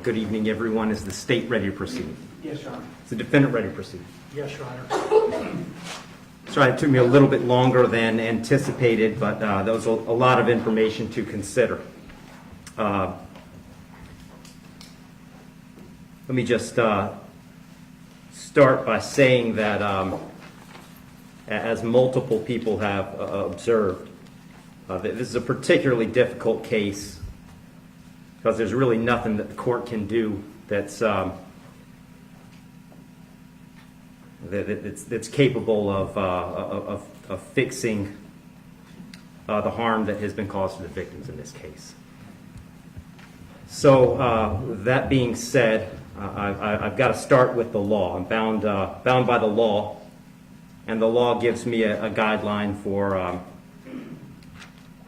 Good evening, everyone. Is the state ready to proceed? Yes, Your Honor. Is the defendant ready to proceed? Yes, Your Honor. Sorry, it took me a little bit longer than anticipated, but there was a lot of information to consider. Let me just start by saying that as multiple people have observed, this is a particularly difficult case because there's really nothing that the court can do that's capable of fixing the harm that has been caused to the victims in this case. So that being said, I've got to start with the law. I'm bound by the law, and the law gives me a guideline for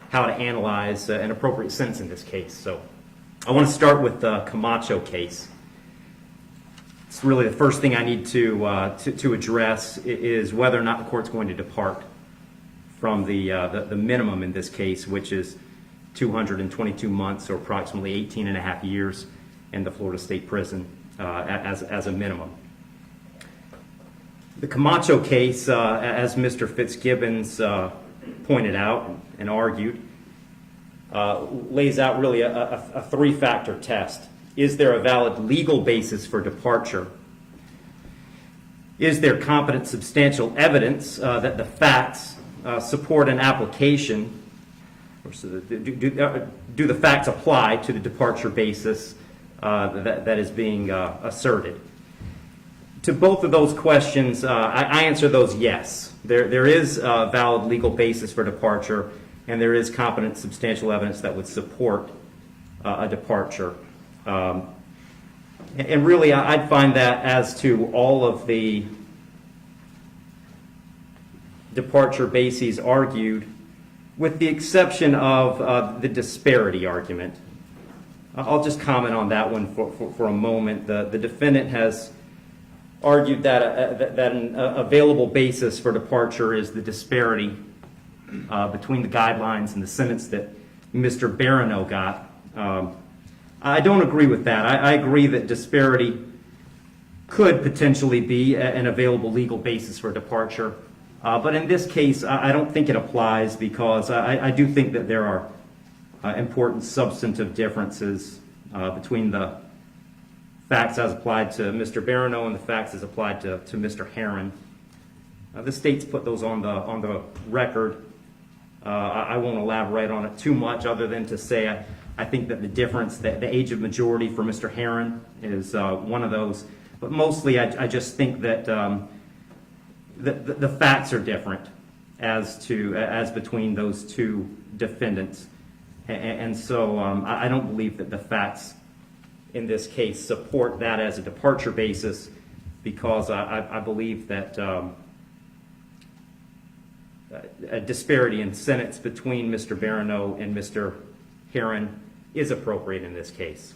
how to analyze an appropriate sentence in this case. So I want to start with the Camacho case. It's really the first thing I need to address is whether or not the court's going to depart from the minimum in this case, which is 222 months or approximately 18 and a half years in the Florida State Prison as a minimum. The Camacho case, as Mr. Fitzgibbons pointed out and argued, lays out really a three-factor test. Is there a valid legal basis for departure? Is there competent substantial evidence that the facts support an application? Or do the facts apply to the departure basis that is being asserted? To both of those questions, I answer those yes. There is a valid legal basis for departure, and there is competent substantial evidence that would support a departure. And really, I'd find that as to all of the departure bases argued, with the exception of the disparity argument. I'll just comment on that one for a moment. The defendant has argued that an available basis for departure is the disparity between the guidelines and the sentence that Mr. Barano got. I don't agree with that. I agree that disparity could potentially be an available legal basis for departure. But in this case, I don't think it applies because I do think that there are important substantive differences between the facts as applied to Mr. Barano and the facts as applied to Mr. Herrin. The state's put those on the record. I won't elaborate on it too much other than to say I think that the difference, the age of majority for Mr. Herrin is one of those. But mostly I just think that the facts are different as between those two defendants. And so I don't believe that the facts in this case support that as a departure basis because I believe that a disparity in sentence between Mr. Barano and Mr. Herrin is appropriate in this case.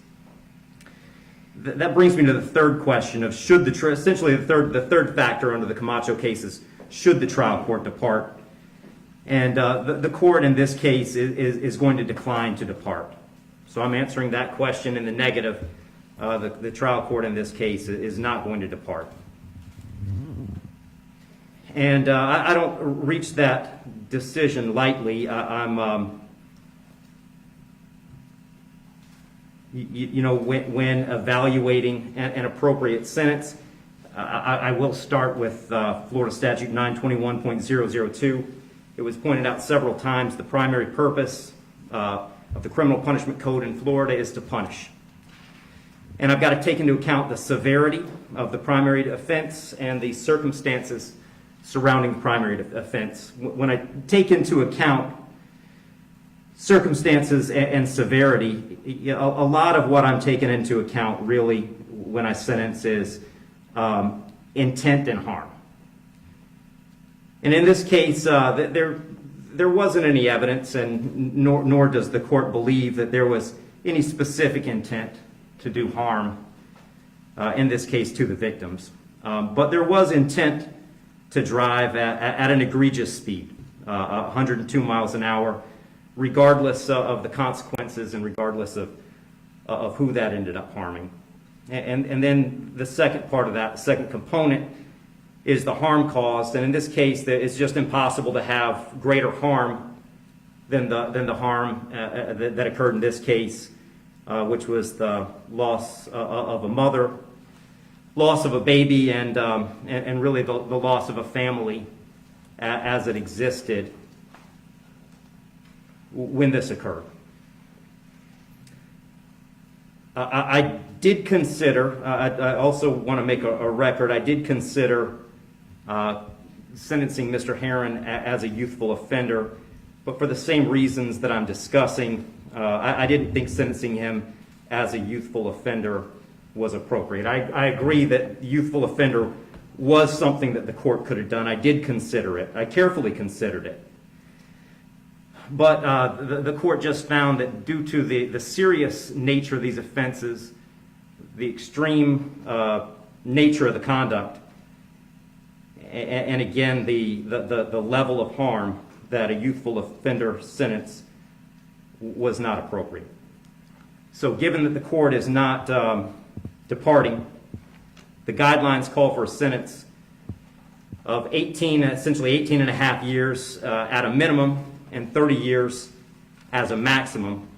That brings me to the third question of should essentially the third factor under the Camacho case is should the trial court depart? And the court in this case is going to decline to depart. So I'm answering that question in the negative. The trial court in this case is not going to depart. And I don't reach that decision lightly. When evaluating an appropriate sentence, I will start with Florida Statute 921.002. It was pointed out several times the primary purpose of the criminal punishment code in Florida is to punish. And I've got to take into account the severity of the primary offense and the circumstances surrounding the primary offense. When I take into account circumstances and severity, a lot of what I'm taking into account really when I sentence is intent and harm. And in this case, there wasn't any evidence, and nor does the court believe that there was any specific intent to do harm, in this case to the victims. But there was intent to drive at an egregious speed, 102 miles an hour, regardless of the consequences and regardless of of who that ended up harming. And then the second part of that, the second component, is the harm caused. And in this case, it's just impossible to have greater harm than the harm that occurred in this case, which was the loss of a mother, loss of a baby, and really the loss of a family as it existed when this occurred. I did consider, I also want to make a record, I did consider sentencing Mr. Herrin as a youthful offender, but for the same reasons that I'm discussing, I didn't think sentencing him as a youthful offender was appropriate. I agree that youthful offender was something that the court could have done. I did consider it. I carefully considered it. But the court just found that due to the serious nature of these offenses, the extreme nature of the conduct, and again, the level of harm, that a youthful offender sentence was not appropriate. So given that the court is not departing, the guidelines call for a sentence of 18, essentially 18 and a half years at a minimum, and 30 years as a maximum.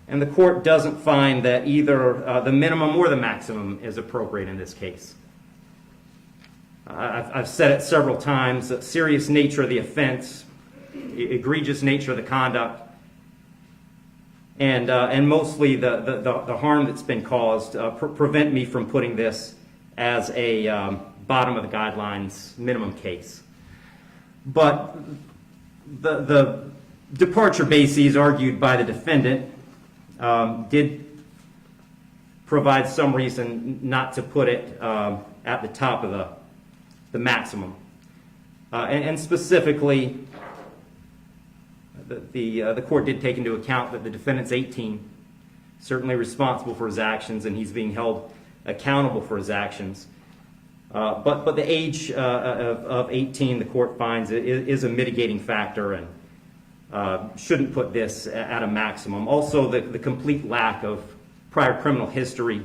And the court doesn't find that either the minimum or the maximum is appropriate in this case. I've said it several times, the serious nature of the offense, egregious nature of the conduct, and mostly the harm that's been caused prevent me from putting this as a bottom of the guidelines minimum case. But the departure bases argued by the defendant did provide some reason not to put it at the top of the maximum. And specifically, the court did take into account that the defendant's 18, certainly responsible for his actions, and he's being held accountable for his actions. But the age of 18, the court finds, is a mitigating factor and shouldn't put this at a maximum. Also, the complete lack of prior criminal history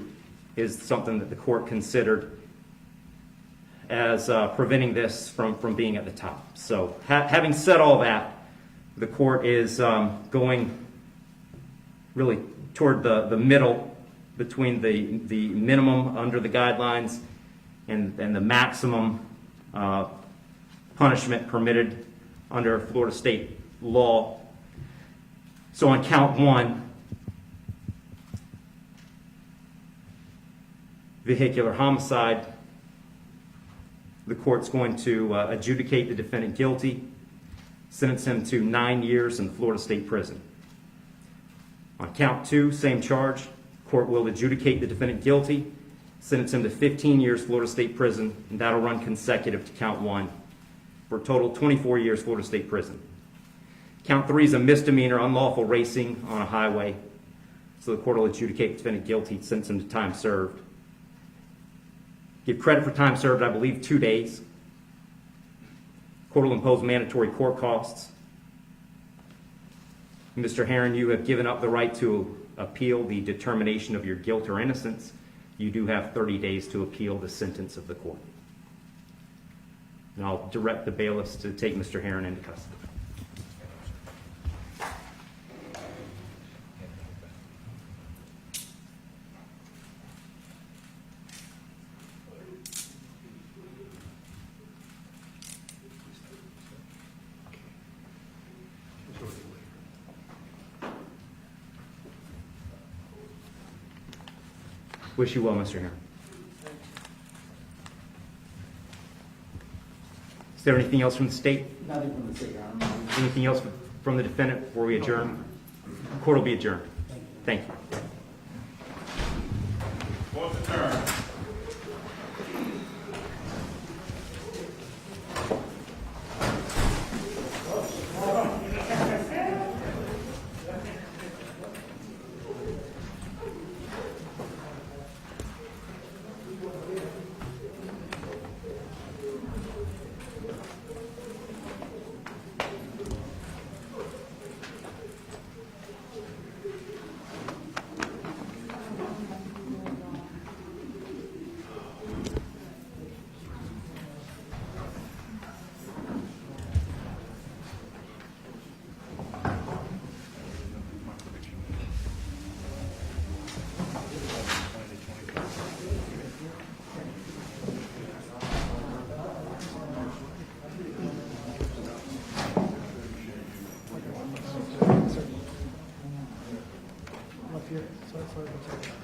is something that the court considered as preventing this from being at the top. So having said all that, the court is going really toward the middle between the minimum under the guidelines and the maximum punishment permitted under Florida state law. So on count one, vehicular homicide, the court's going to adjudicate the defendant guilty, sentence him to 9 years in Florida State Prison. On count two, same charge, court will adjudicate the defendant guilty, sentence him to 15 years Florida State Prison, and that'll run consecutive to count one, for a total 24 years Florida State Prison. Count three is a misdemeanor, unlawful racing on a highway, so the court will adjudicate the defendant guilty, sentence him to time served. Give credit for time served, I believe, 2 days. Court will impose mandatory court costs. Mr. Herrin, you have given up the right to appeal the determination of your guilt or innocence. You do have 30 days to appeal the sentence of the court. And I'll direct the bailiffs to take Mr. Herrin into custody. Wish you well, Mr. Herrin. Is there anything else from the state? Nothing from the state, Your Honor. Anything else from the defendant before we adjourn? The court will be adjourned. Thank you. Court's adjourned. Counselor Pacheco.